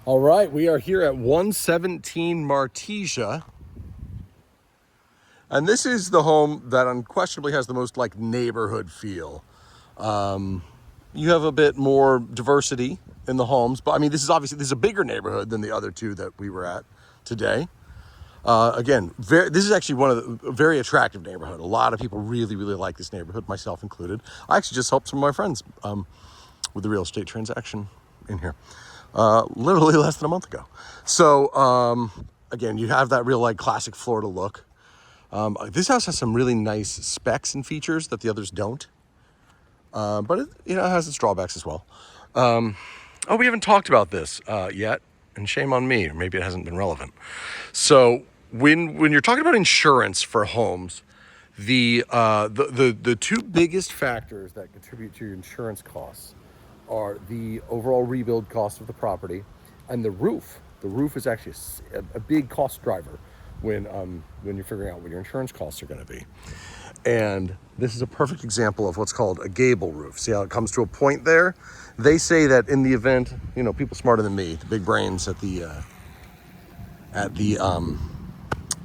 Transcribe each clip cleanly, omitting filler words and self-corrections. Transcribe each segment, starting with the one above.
All right, we are here at 117 Martesia. And this is the home that unquestionably has the most like neighborhood feel. You have a bit more diversity in the homes, but I mean, this is a bigger neighborhood than the other two that we were at today. Again, this is actually one of the very attractive neighborhood. A lot of people really, really like this neighborhood, myself included. I actually just helped some of my friends with the real estate transaction in here, literally less than a month ago. So again, you have that real like classic Florida look. This house has some really nice specs and features that the others don't, but it has its drawbacks as well. Oh, we haven't talked about this yet, and shame on me, or maybe it hasn't been relevant. So when you're talking about insurance for homes, the two biggest factors that contribute to your insurance costs are the overall rebuild cost of the property and the roof. The roof is actually a big cost driver when you're figuring out what your insurance costs are going to be. And this is a perfect example of what's called a gable roof. See how it comes to a point there? They say that in the event, people smarter than me, the big brains at the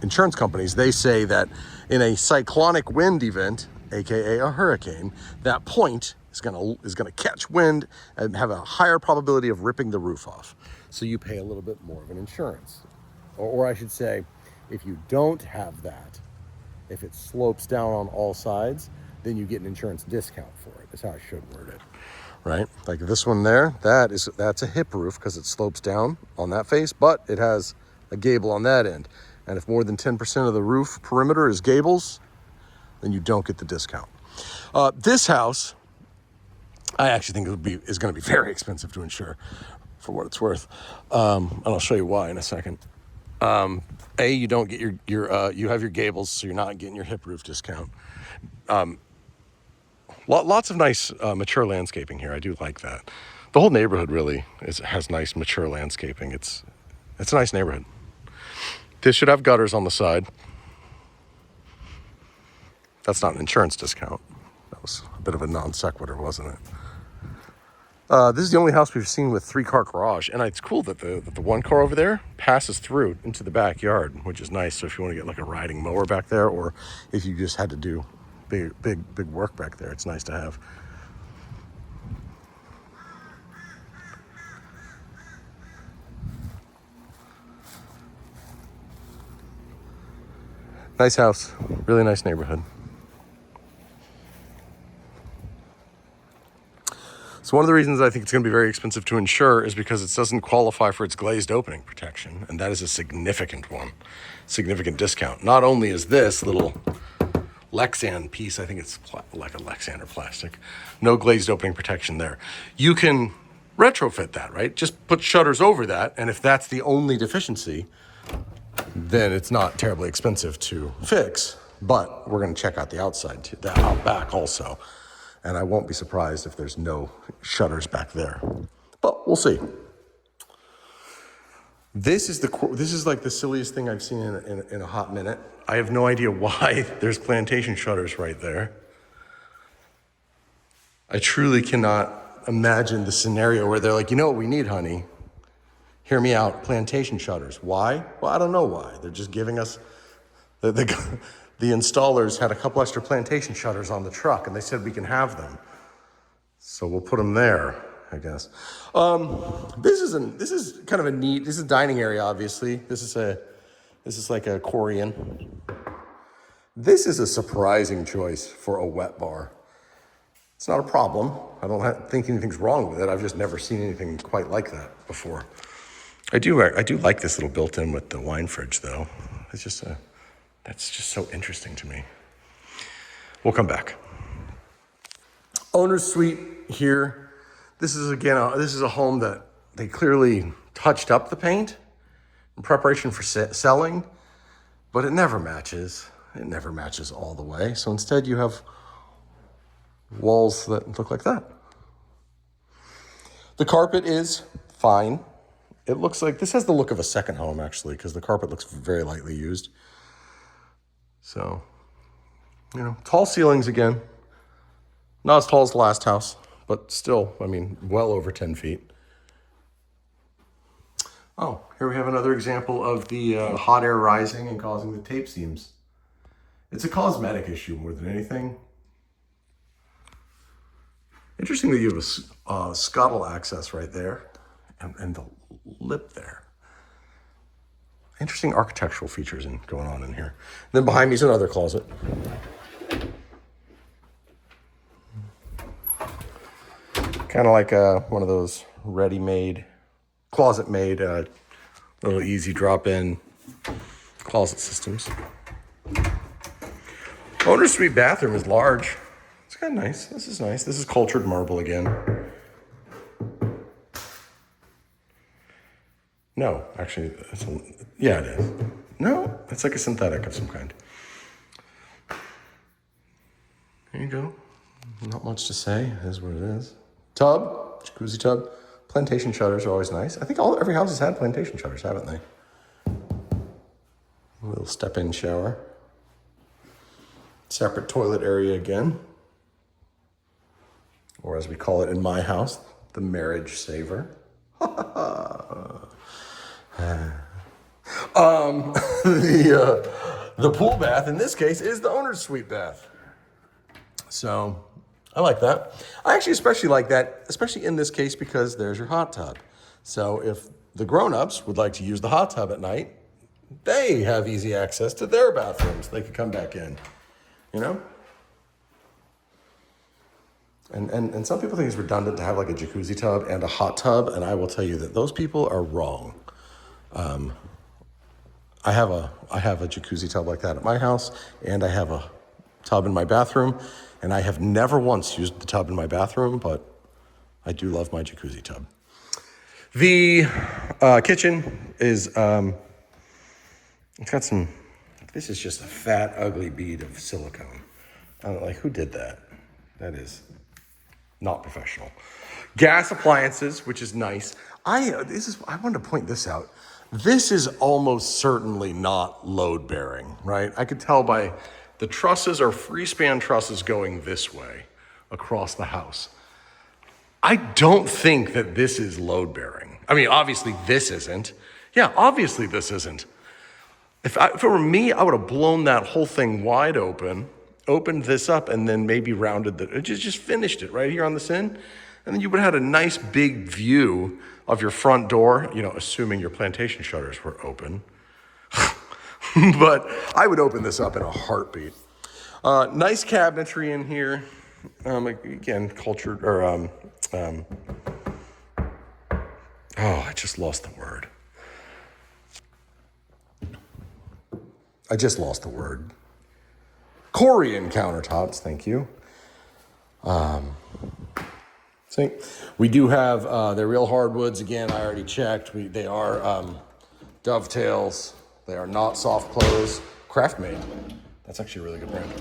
insurance companies, they say that in a cyclonic wind event, aka a hurricane, that point is gonna catch wind and have a higher probability of ripping the roof off. So you pay a little bit more of an insurance, or I should say, if you don't have that, if it slopes down on all sides, then you get an insurance discount for it. That's how I should word it, right? Like this one there, that's a hip roof because it slopes down on that face, but it has a gable on that end. And if more than 10% of the roof perimeter is gables, then you don't get the discount. This house, I actually think is going to be very expensive to insure, for what it's worth, and I'll show you why in a second. You don't get you have your gables, so you're not getting your hip roof discount. Lots of nice mature landscaping here. I do like that. The whole neighborhood really has nice mature landscaping. It's a nice neighborhood. This should have gutters on the side. That's not an insurance discount. That was a bit of a non sequitur, wasn't it? This is the only house we've seen with 3-car garage, and it's cool that the one car over there passes through into the backyard, which is nice. So if you want to get like a riding mower back there, or if you just had to do big work back there, it's nice to have. Nice house, really nice neighborhood. So one of the reasons I think it's going to be very expensive to insure is because it doesn't qualify for its glazed opening protection, and that is a significant discount. Not only is this little Lexan piece, I think it's like a Lexan or plastic, no glazed opening protection there. You can retrofit that, right? Just put shutters over that, and if that's the only deficiency, then it's not terribly expensive to fix. But we're going to check out the outside, the out back also. And I won't be surprised if there's no shutters back there. But we'll see. This is like the silliest thing I've seen in a hot minute. I have no idea why there's plantation shutters right there. I truly cannot imagine the scenario where they're like, you know what we need, honey? Hear me out, plantation shutters. Why? Well, I don't know why. They're just giving us, the installers had a couple extra plantation shutters on the truck, and they said we can have them. So we'll put them there, I guess. This is kind of a neat, this is a dining area, obviously. This is like a Korean. This is a surprising choice for a wet bar. It's not a problem. I don't think anything's wrong with it. I've just never seen anything quite like that before. I do like this little built-in with the wine fridge, though. That's just so interesting to me. We'll come back. Owner's suite here. This is a home that they clearly touched up the paint in preparation for selling, but it never matches. It never matches all the way. So instead you have walls that look like that. The carpet is fine. It looks like this has the look of a second home, actually, because the carpet looks very lightly used. So, tall ceilings again. Not as tall as the last house, but still, well over 10 feet. Oh, here we have another example of the hot air rising and causing the tape seams. It's a cosmetic issue more than anything. Interesting that you have a scuttle access right there and the lip there. Interesting architectural features going on in here. Then behind me is another closet. Kind of like one of those ready-made, closet-made, little easy drop-in closet systems. Owner's suite bathroom is large. It's kind of nice. This is nice. This is cultured marble again. No, actually, yeah, it is. No, it's like a synthetic of some kind. There you go. Not much to say. It is what it is. Tub, jacuzzi tub. Plantation shutters are always nice. I think every house has had plantation shutters, haven't they? A little step-in shower. Separate toilet area again. Or as we call it in my house, the marriage saver. The pool bath in this case is the owner's suite bath. So I like that. I actually especially like that, especially in this case, because there's your hot tub. So if the grown-ups would like to use the hot tub at night, they have easy access to their bathrooms. They could come back in, you know? And some people think it's redundant to have like a jacuzzi tub and a hot tub, and I will tell you that those people are wrong. I have a jacuzzi tub like that at my house, and I have a tub in my bathroom, and I have never once used the tub in my bathroom, but I do love my jacuzzi tub. The kitchen is, it's got some, this is just a fat, ugly bead of silicone. I don't like, who did that? That is not professional. Gas appliances, which is nice. I wanted to point this out. This is almost certainly not load bearing, right? I could tell by the trusses are freespan trusses going this way across the house. I don't think that this is load bearing. I mean, obviously this isn't. Yeah, obviously this isn't. If it were me, I would have blown that whole thing wide open, opened this up, and then maybe rounded just finished it right here on the sin. And then you would have had a nice big view of your front door, you know, assuming your plantation shutters were open. But I would open this up in a heartbeat. Nice cabinetry in here. Again, cultured, or, I just lost the word. Corian countertops, thank you. See, we do have, they're real hardwoods. Again, I already checked. They are dovetails. They are not soft close. Craft made. That's actually a really good brand.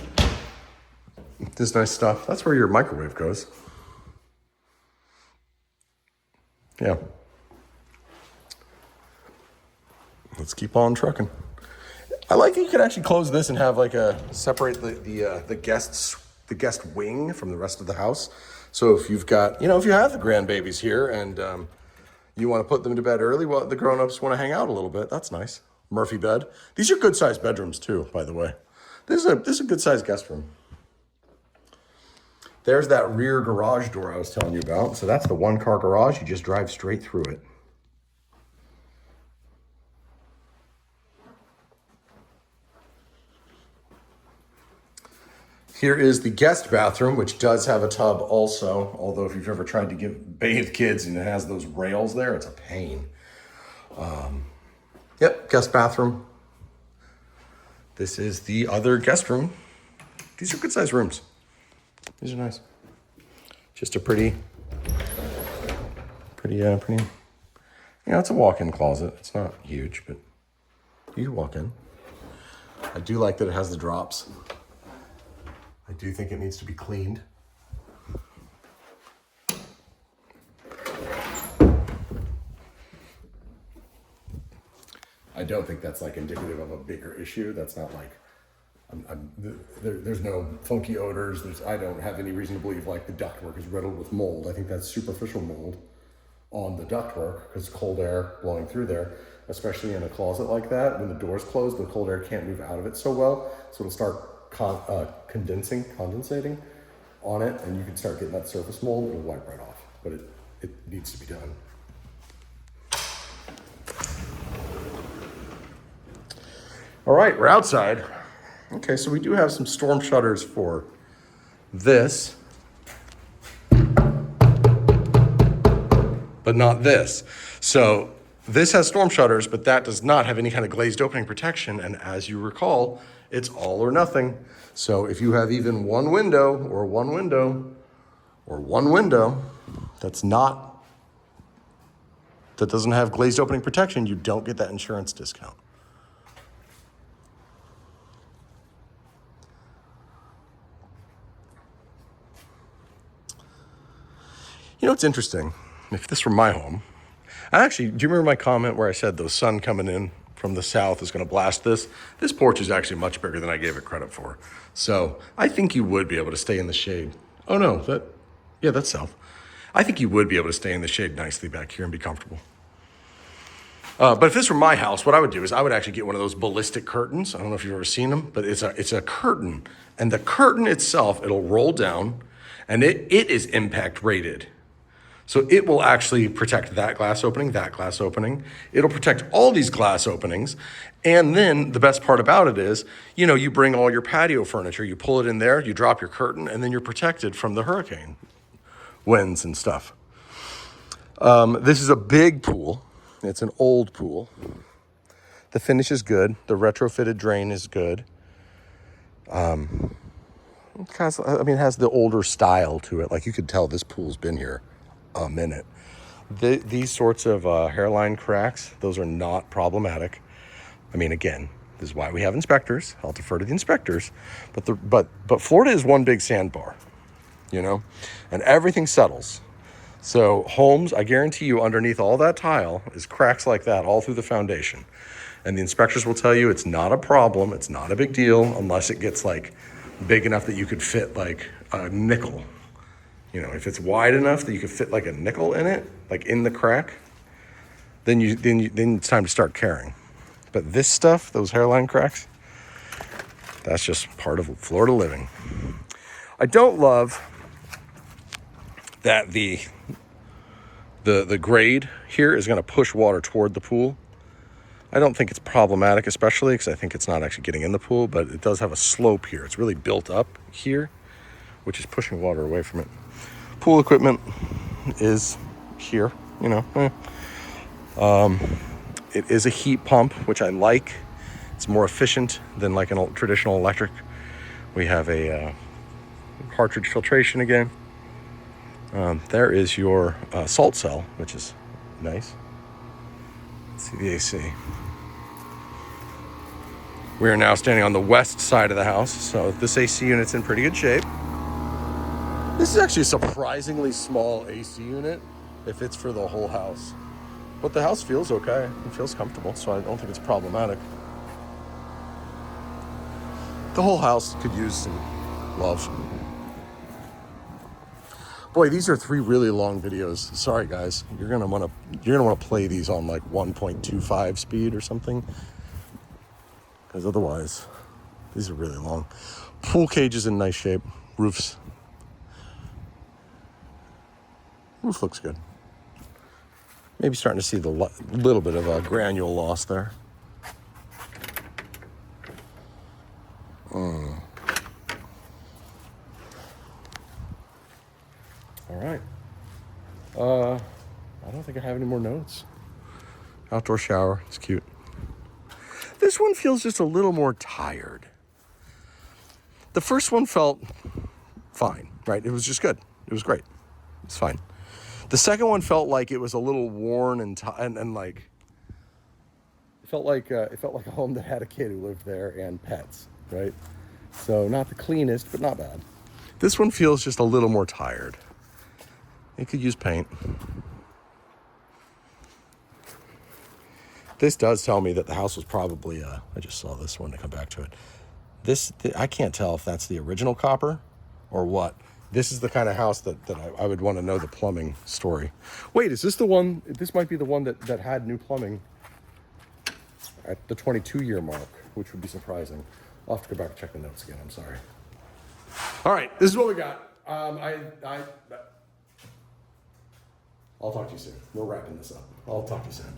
This nice stuff. That's where your microwave goes. Yeah. Let's keep on trucking. I like that you could actually close this and have like separate the guest wing from the rest of the house. So if you've got, if you have the grandbabies here and you want to put them to bed early, well, the grown-ups want to hang out a little bit. That's nice. Murphy bed. These are good-sized bedrooms too, by the way. This is a good-sized guest room. There's that rear garage door I was telling you about. So that's the one-car garage. You just drive straight through it. Here is the guest bathroom, which does have a tub also, although if you've ever tried to bathe kids and it has those rails there, it's a pain. Yep, guest bathroom. This is the other guest room. These are good sized rooms. These are nice. Just a pretty, it's a walk-in closet. It's not huge, but you can walk in. I do like that it has the drops. I do think it needs to be cleaned. I don't think that's like indicative of a bigger issue. That's not like, there's no funky odors. I don't have any reason to believe like the ductwork is riddled with mold. I think that's superficial mold. on the ductwork because cold air blowing through there, especially in a closet like that. When the door's closed, the cold air can't move out of it so well, so it'll start condensating on it, and you can start getting that surface mold. It'll wipe right off, but it needs to be done. All right, we're outside. Okay, so we do have some storm shutters for this, but not this. So this has storm shutters, but that does not have any kind of glazed opening protection. And as you recall, it's all or nothing. So if you have even one window that doesn't have glazed opening protection, you don't get that insurance discount. You know, it's interesting. If this were my home, do you remember my comment where I said the sun coming in from the south is going to blast this? This porch is actually much bigger than I gave it credit for. So I think you would be able to stay in the shade. Oh no, that's south. I think you would be able to stay in the shade nicely back here and be comfortable. But if this were my house, what I would do is I would actually get one of those ballistic curtains. I don't know if you've ever seen them, but it's a curtain. And the curtain itself, it'll roll down, and it is impact rated. So it will actually protect that glass opening. It'll protect all these glass openings. And then the best part about it is, you bring all your patio furniture, you pull it in there, you drop your curtain, and then you're protected from the hurricane winds and stuff. This is a big pool. It's an old pool. The finish is good. The retrofitted drain is good. It has the older style to it. Like you could tell this pool's been here a minute. These sorts of hairline cracks, those are not problematic. I mean, again, this is why we have inspectors. I'll defer to the inspectors. But Florida is one big sandbar, and everything settles. So homes, I guarantee you, underneath all that tile is cracks like that all through the foundation. And the inspectors will tell you it's not a problem. It's not a big deal unless it gets like big enough that you could fit like a nickel. If it's wide enough that you could fit like a nickel in it, like in the crack, then it's time to start caring. But this stuff, those hairline cracks, that's just part of Florida living. I don't love that the grade here is going to push water toward the pool. I don't think it's problematic, especially because I think it's not actually getting in the pool, but it does have a slope here. It's really built up here, which is pushing water away from it. Pool equipment is here, It is a heat pump, which I like. It's more efficient than like a traditional electric. We have a cartridge filtration again. There is your salt cell, which is nice. Let's see the AC. We are now standing on the west side of the house, so this AC unit's in pretty good shape. This is actually a surprisingly small AC unit if it's for the whole house. But the house feels okay. It feels comfortable, so I don't think it's problematic. The whole house could use some love. Boy, these are 3 really long videos. Sorry guys, you're gonna want to play these on like 1.25 speed or something, because otherwise, these are really long. Pool cage is in nice shape. Roof looks good. Maybe starting to see the little bit of granule loss there. All right. I don't think I have any more notes. Outdoor shower, it's cute. This one feels just a little more tired. The first one felt fine, right? It was just good. It was great. It's fine. The second one felt like it was a little worn and like it felt like a home that had a kid who lived there and pets, right? So not the cleanest, but not bad. This one feels just a little more tired. It could use paint. This does tell me that the house was probably I just saw this one to come back to it. I can't tell if that's the original copper or what. This is the kind of house that I would want to know the plumbing story. Wait, is this the one? This might be the one that had new plumbing at the 22-year mark, which would be surprising. I'll have to go back and check the notes again. I'm sorry. All right, this is what we got. I'll talk to you soon. We're wrapping this up. I'll talk to you soon.